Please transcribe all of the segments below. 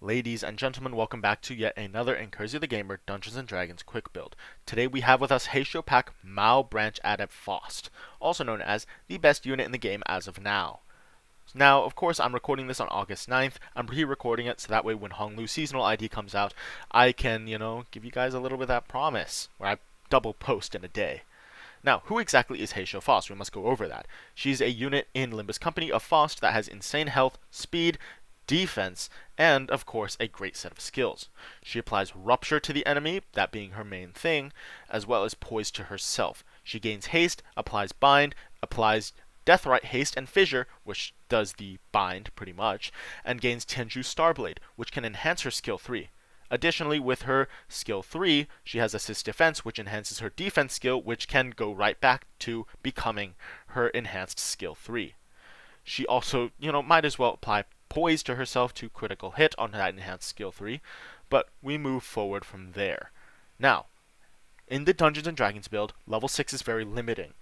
Ladies and gentlemen, welcome back to yet another Incursio the Gamer Dungeons & Dragons quick build. Today we have with us Heishou Pack Mao Adept Faust, also known as the best unit in the game as of now. Now, of course, I'm recording this on August 9th. I'm pre-recording it so that way when Hong Lu seasonal ID comes out, I can, give you guys a little bit of that promise, where I double post in a day. Now, who exactly is Heishou Faust? We must go over that. She's a unit in Limbus Company of Faust that has insane health, speed, defense, and, of course, a great set of skills. She applies Rupture to the enemy, that being her main thing, as well as Poise to herself. She gains Haste, applies Bind, applies Deathrite, Haste, and Fissure, which does the bind, pretty much, and gains Tianju Starblade, which can enhance her skill 3. Additionally, with her skill 3, she has Assist Defense, which enhances her defense skill, which can go right back to becoming her enhanced skill 3. She also, might as well apply Poise to herself to critical hit on that enhanced skill 3, but we move forward from there. Now, in the Dungeons & Dragons build, level 6 is very limiting,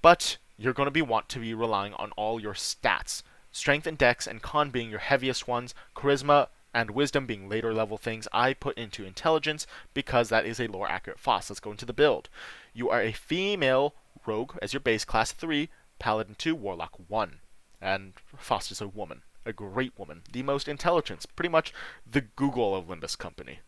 but you're going to want to be relying on all your stats. Strength and Dex and Con being your heaviest ones, Charisma and Wisdom being later level things. I put into Intelligence because that is a lore accurate Faust. Let's go into the build. You are a female rogue as your base class 3, Paladin 2, Warlock 1. And Faust is a woman. A great woman. The most intelligent. Pretty much the Google of Limbus Company.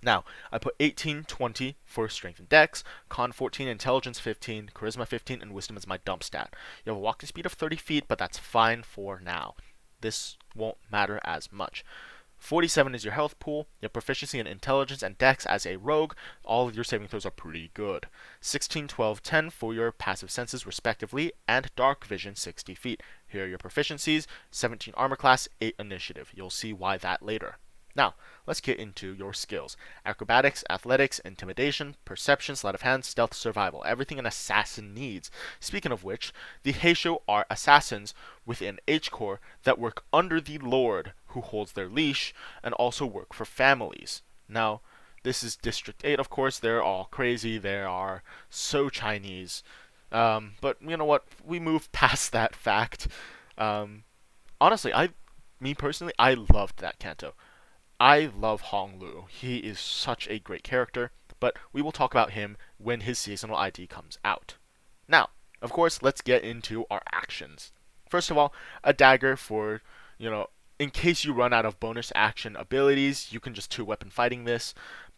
Now, I put 18, 20 for Strength and Dex, Con 14, Intelligence 15, Charisma 15, and Wisdom is my dump stat. You have a walking speed of 30 feet, but that's fine for now. This won't matter as much. 47 is your health pool. You have proficiency in Intelligence and Dex as a rogue. All of your saving throws are pretty good. 16, 12, 10 for your passive senses respectively, and Dark Vision 60 feet. Here are your proficiencies, 17 armor class, 8 initiative. You'll see why that later. Now, let's get into your skills. Acrobatics, Athletics, Intimidation, Perception, Sleight of Hand, Stealth, Survival. Everything an assassin needs. Speaking of which, the Heishou are assassins within H-Core that work under the Lord who holds their leash and also work for families. Now, this is District 8, of course. They're all crazy. They are so Chinese. But you know what? We move past that fact. Honestly, me personally, I loved that canto. I love Hong Lu. He is such a great character, but we will talk about him when his seasonal ID comes out. Now, of course, let's get into our actions. First of all, a dagger for, in case you run out of bonus action abilities, you can just 2-weapon fighting this,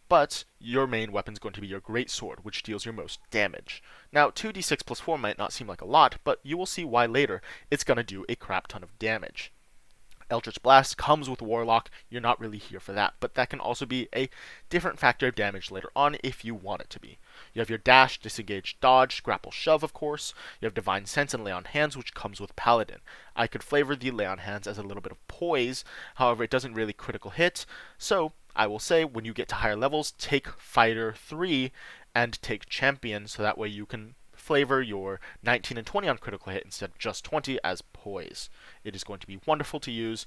but your main weapon is going to be your great sword, which deals your most damage. Now, 2d6 plus 4 might not seem like a lot, but you will see why later it's going to do a crap ton of damage. Eldritch Blast comes with Warlock. You're not really here for that, but that can also be a different factor of damage later on if you want it to be. You have your Dash, Disengage, Dodge, Grapple, Shove, of course. You have Divine Sense and Lay on Hands, which comes with Paladin. I could flavor the Lay on Hands as a little bit of Poise, however, it doesn't really critical hit, so I will say when you get to higher levels, take Fighter 3 and take Champion, so that way you can flavor your 19 and 20 on critical hit instead of just 20 as Poise. It is going to be wonderful to use.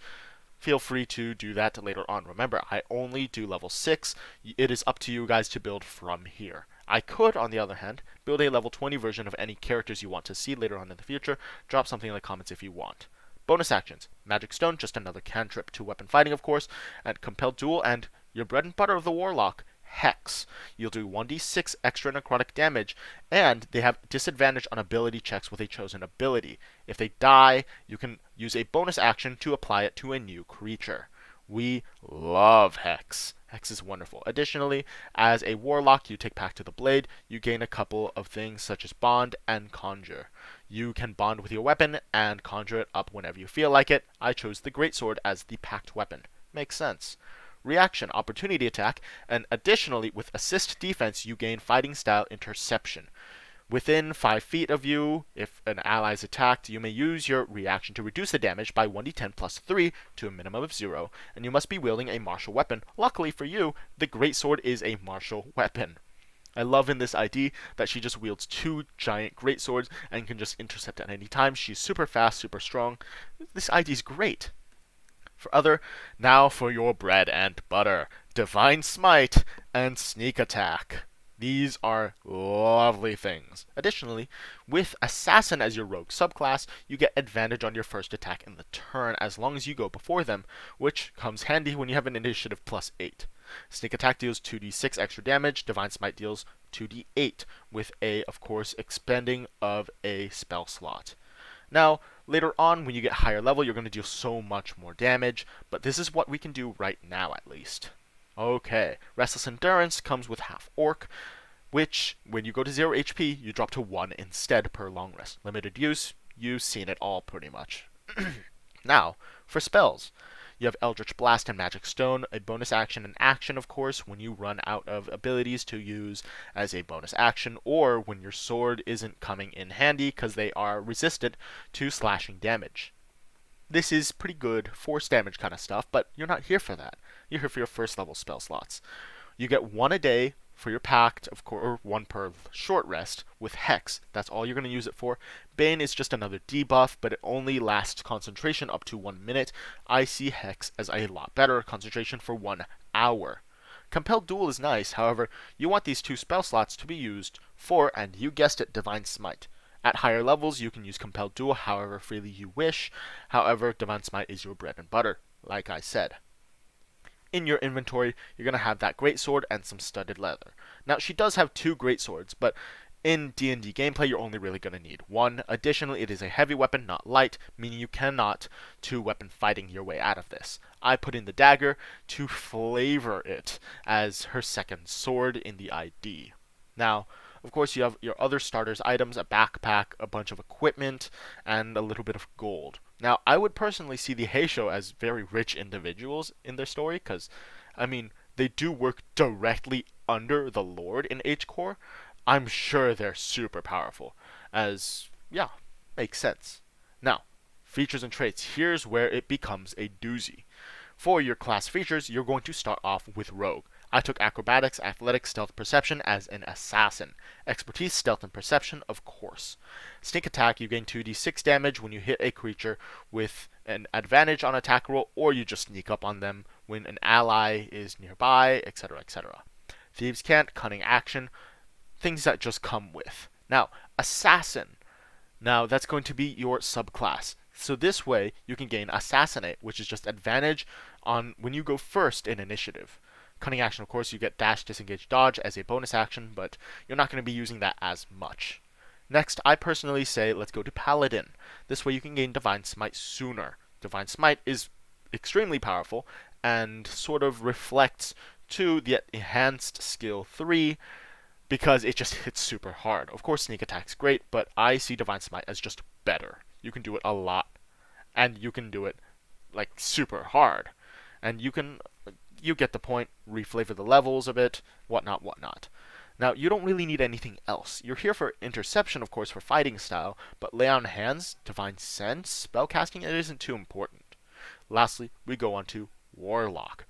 Feel free to do that later on. Remember, I only do level 6. It is up to you guys to build from here. I could, on the other hand, build a level 20 version of any characters you want to see later on in the future. Drop something in the comments if you want. Bonus actions. Magic Stone, just another cantrip. 2-weapon fighting, of course, and Compelled Duel, and your bread and butter of the Warlock, Hex. You'll do 1d6 extra necrotic damage, and they have disadvantage on ability checks with a chosen ability. If they die, you can use a bonus action to apply it to a new creature. We love Hex. Hex is wonderful. Additionally, as a Warlock, you take Pact to the Blade. You gain a couple of things such as Bond and Conjure. You can bond with your weapon and conjure it up whenever you feel like it. I chose the Greatsword as the Pact weapon. Makes sense. Reaction, Opportunity Attack, and additionally, with Assist Defense, you gain Fighting Style Interception. Within 5 feet of you, if an ally is attacked, you may use your reaction to reduce the damage by 1d10 plus 3 to a minimum of 0, and you must be wielding a martial weapon. Luckily for you, the Greatsword is a martial weapon. I love in this ID that she just wields 2 giant greatswords and can just intercept at any time. She's super fast, super strong. This ID is great. Now for your bread and butter, Divine Smite and Sneak Attack. These are lovely things. Additionally, with Assassin as your rogue subclass, you get advantage on your first attack in the turn as long as you go before them, which comes handy when you have an initiative +8. Sneak attack deals 2d6 extra damage, Divine Smite deals 2d8, with a, of course, expending of a spell slot. Now, later on, when you get higher level, you're going to deal so much more damage, but this is what we can do right now at least. Okay, Restless Endurance comes with half Orc, which, when you go to 0 HP, you drop to 1 instead per long rest. Limited use, you've seen it all pretty much. Now, for spells. You have Eldritch Blast and Magic Stone, a bonus action and action, of course, when you run out of abilities to use as a bonus action, or when your sword isn't coming in handy because they are resistant to slashing damage. This is pretty good force damage kind of stuff, but you're not here for that. You're here for your first level spell slots. You get 1 a day for your pact, of course, or 1 per short rest with Hex. That's all you're going to use it for. Bane is just another debuff, but it only lasts concentration up to 1 minute. I see Hex as a lot better concentration for 1 hour. Compelled Duel is nice, however, you want these 2 spell slots to be used for, and you guessed it, Divine Smite. At higher levels, you can use Compelled Duel however freely you wish. However, Divine Smite is your bread and butter, like I said. In your inventory, you're going to have that greatsword and some studded leather. Now, she does have 2 greatswords, but in D&D gameplay, you're only really going to need 1. Additionally, it is a heavy weapon, not light, meaning you cannot 2-weapon fighting your way out of this. I put in the dagger to flavor it as her second sword in the ID. Now, of course, you have your other starters items, a backpack, a bunch of equipment, and a little bit of gold. Now, I would personally see the Heishou as very rich individuals in their story, because, I mean, they do work directly under the Lord in H-Core. I'm sure they're super powerful, as, yeah, makes sense. Now, features and traits. Here's where it becomes a doozy. For your class features, you're going to start off with Rogue. I took Acrobatics, Athletics, Stealth, Perception as an Assassin. Expertise, Stealth, and Perception, of course. Sneak Attack, you gain 2d6 damage when you hit a creature with an advantage on attack roll, or you just sneak up on them when an ally is nearby, etc., etc. Thieves' Cant, Cunning Action, things that just come with. Now, Assassin. Now, that's going to be your subclass. So this way, you can gain Assassinate, which is just advantage on when you go first in initiative. Cunning Action, of course, you get Dash, Disengage, Dodge as a bonus action, but you're not going to be using that as much. Next, I personally say let's go to Paladin. This way you can gain Divine Smite sooner. Divine Smite is extremely powerful and sort of reflects to the enhanced skill 3 because it just hits super hard. Of course, Sneak Attack's great, but I see Divine Smite as just better. You can do it a lot, and you can do it like super hard. And you get the point, reflavor the levels a bit, whatnot, whatnot. Now, you don't really need anything else. You're here for Interception, of course, for fighting style, but Lay on Hands, Divine Sense, spellcasting, it isn't too important. Lastly, we go on to Warlock.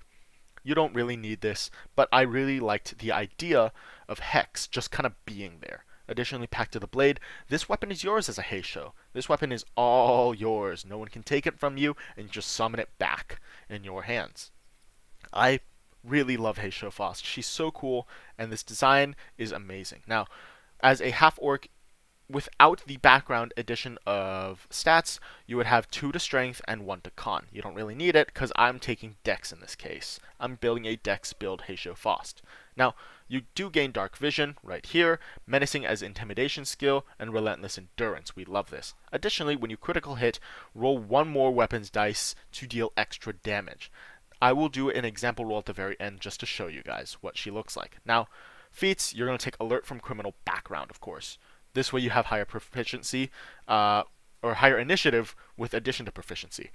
You don't really need this, but I really liked the idea of Hex just kind of being there. Additionally, Pact to the Blade, this weapon is yours as a Heishou. This weapon is all yours. No one can take it from you, and you just summon it back in your hands. I really love Heishou Faust. She's so cool, and this design is amazing. Now, as a half-orc, without the background addition of stats, you would have 2 to strength and 1 to con. You don't really need it, because I'm taking dex in this case. I'm building a dex build Heishou Faust. Now, you do gain Dark Vision right here, Menacing as Intimidation skill, and Relentless Endurance. We love this. Additionally, when you critical hit, roll 1 more weapons dice to deal extra damage. I will do an example roll at the very end just to show you guys what she looks like. Now, feats, you're going to take Alert from Criminal Background, of course. This way you have higher proficiency, or higher initiative with addition to proficiency.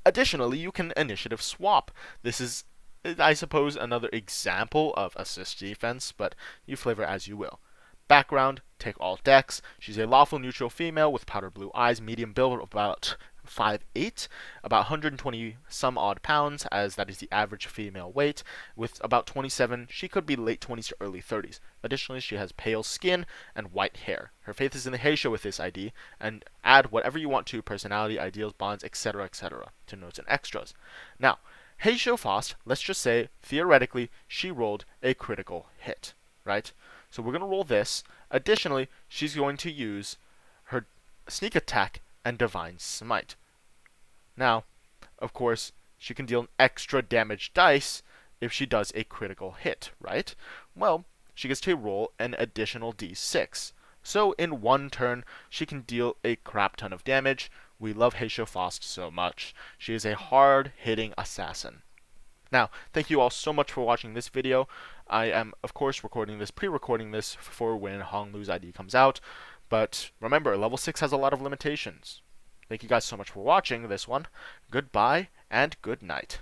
Additionally, you can initiative swap. This is, I suppose, another example of assist defense, but you flavor as you will. Background, take all dex. She's a lawful neutral female with powder blue eyes, medium build, about 5'8", about 120 some odd pounds, as that is the average female weight, with about 27, she could be late 20s to early 30s. Additionally, she has pale skin and white hair. Her faith is in the Heishou with this ID, and add whatever you want to, personality, ideals, bonds, etc., etc., to notes and extras. Now, Heishou Faust, let's just say, theoretically, she rolled a critical hit, right? So we're going to roll this. Additionally, she's going to use her sneak attack and divine smite. Now, of course, she can deal an extra damage dice if she does a critical hit, right? Well, she gets to roll an additional d6. So in one turn, she can deal a crap ton of damage. We love Heishou Faust so much. She is a hard-hitting assassin. Now, thank you all so much for watching this video. I am, of course, pre-recording this for when Hong Lu's ID comes out. But remember, level 6 has a lot of limitations. Thank you guys so much for watching this one. Goodbye and good night.